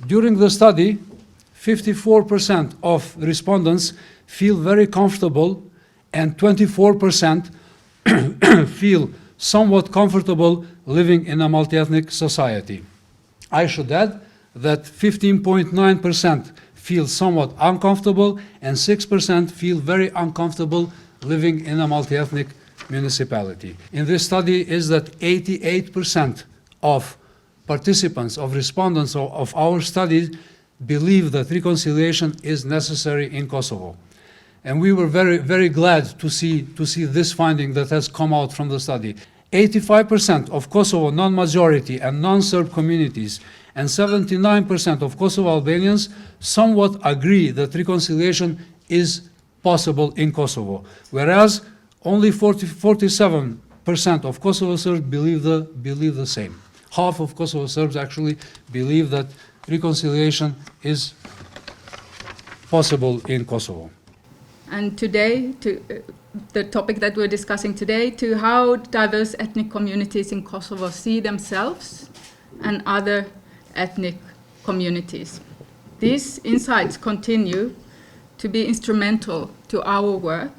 During the study, 54% of respondents feel very comfortable and 24% feel somewhat comfortable living in a multi-ethnic society. I should add that 15.9% feel somewhat uncomfortable and 6% feel very uncomfortable living in a multi-ethnic municipality. In this study is that 88% of participants, of respondents of our study believe that reconciliation is necessary in Kosovo. And we were very, very glad to see this finding that has come out from the study. 85% of Kosovo non-majority and non-Serb communities and 79% of Kosovo Albanians somewhat agree that reconciliation is possible in Kosovo, whereas only 47% of Kosovo Serbs believe the same. Half of Kosovo Serbs actually believe that reconciliation is possible in Kosovo. And today, the topic that we're discussing today, to how diverse ethnic communities in Kosovo see themselves and other ethnic communities. These insights continue to be instrumental to our work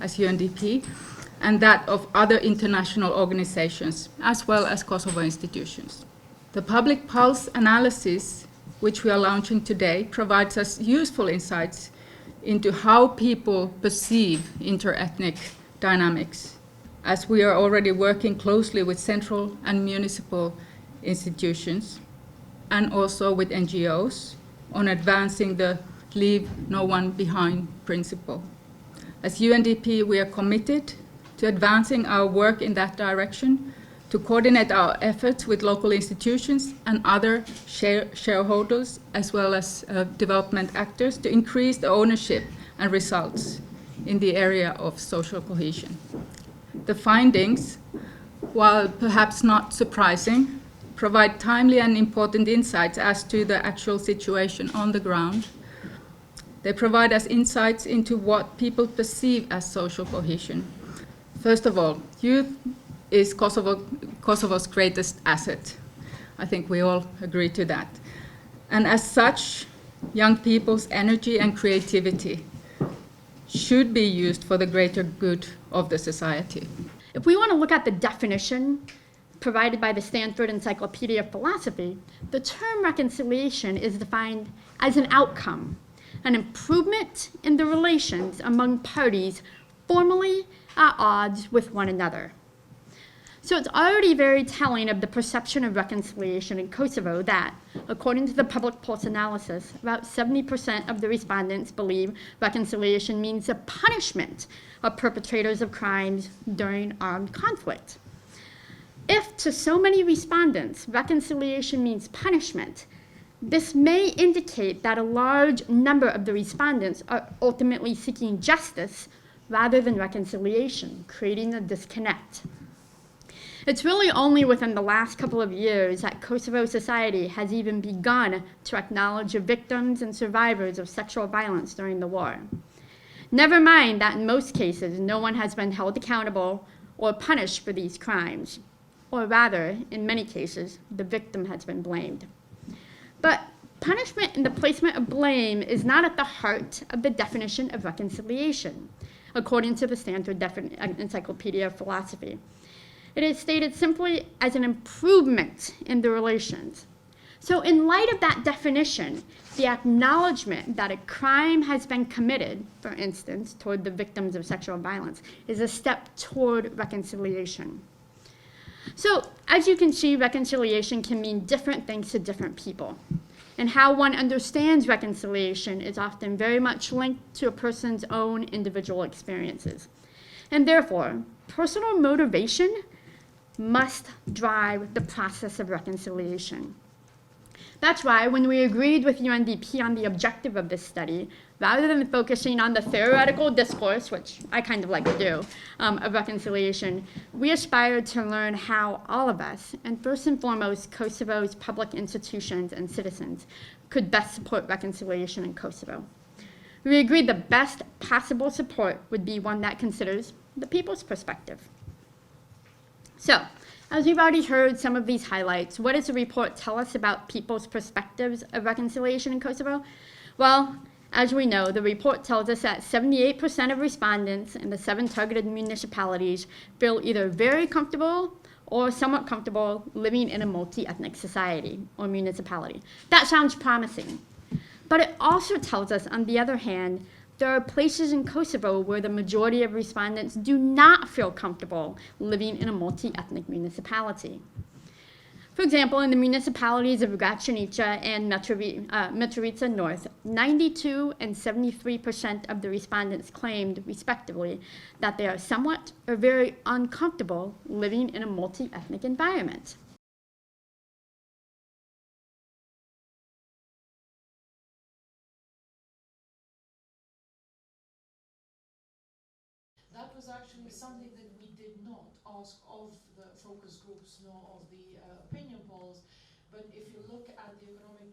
as UNDP and that of other international organizations, as well as Kosovo institutions. The public pulse analysis, which we are launching today, provides us useful insights into how people perceive inter-ethnic dynamics, as we are already working closely with central and municipal institutions and also with NGOs on advancing the Leave No One Behind principle. As UNDP, we are committed to advancing our work in that direction, to coordinate our efforts with local institutions and other shareholders, as well as development actors, to increase the ownership and results in the area of social cohesion. The findings, while perhaps not surprising, provide timely and important insights as to the actual situation on the ground. They provide us insights into what people perceive as social cohesion. First of all, youth is Kosovo's greatest asset. I think we all agree to that. And as such, young people's energy and creativity should be used for the greater good of the society. If we want to look at the definition provided by the Stanford Encyclopedia of Philosophy, the term reconciliation is defined as an outcome, an improvement in the relations among parties formerly at odds with one another. So it's already very telling of the perception of reconciliation in Kosovo that, according to the public pulse analysis, about 70% of the respondents believe reconciliation means the punishment of perpetrators of crimes during armed conflict. If to so many respondents reconciliation means punishment, this may indicate that a large number of the respondents are ultimately seeking justice rather than reconciliation, creating a disconnect. It's really only within the last couple of years that Kosovo society has even begun to acknowledge the victims and survivors of sexual violence during the war. Never mind that in most cases, no one has been held accountable or punished for these crimes, or rather, in many cases, the victim has been blamed. But punishment and the placement of blame is not at the heart of the definition of reconciliation, according to the Stanford Encyclopedia of Philosophy. It is stated simply as an improvement in the relations. So in light of that definition, the acknowledgement that a crime has been committed, for instance, toward the victims of sexual violence, is a step toward reconciliation. So as you can see, reconciliation can mean different things to different people. And how one understands reconciliation is often very much linked to a person's own individual experiences. And therefore, personal motivation must drive the process of reconciliation. That's why when we agreed with UNDP on the objective of this study, rather than focusing on the theoretical discourse, which I kind of like to do, of reconciliation, we aspired to learn how all of us, and first and foremost Kosovo's public institutions and citizens, could best support reconciliation in Kosovo. We agreed the best possible support would be one that considers the people's perspective. So, As we've already heard some of these highlights, what does the report tell us about people's perspectives of reconciliation in Kosovo? Well, as we know, the report tells us that 78% of respondents in the 7 targeted municipalities feel either very comfortable or somewhat comfortable living in a multi-ethnic society or municipality. That sounds promising. But it also tells us, on the other hand, there are places in Kosovo where the majority of respondents do not feel comfortable living in a multi-ethnic municipality. For example, in the municipalities of Gračanica and Mitrovica North, 92 and 73% of the respondents claimed, respectively, that they are somewhat or very uncomfortable living in a multi-ethnic environment. That was actually something that we did not ask of the focus groups nor of the opinion polls. But if you look at the economic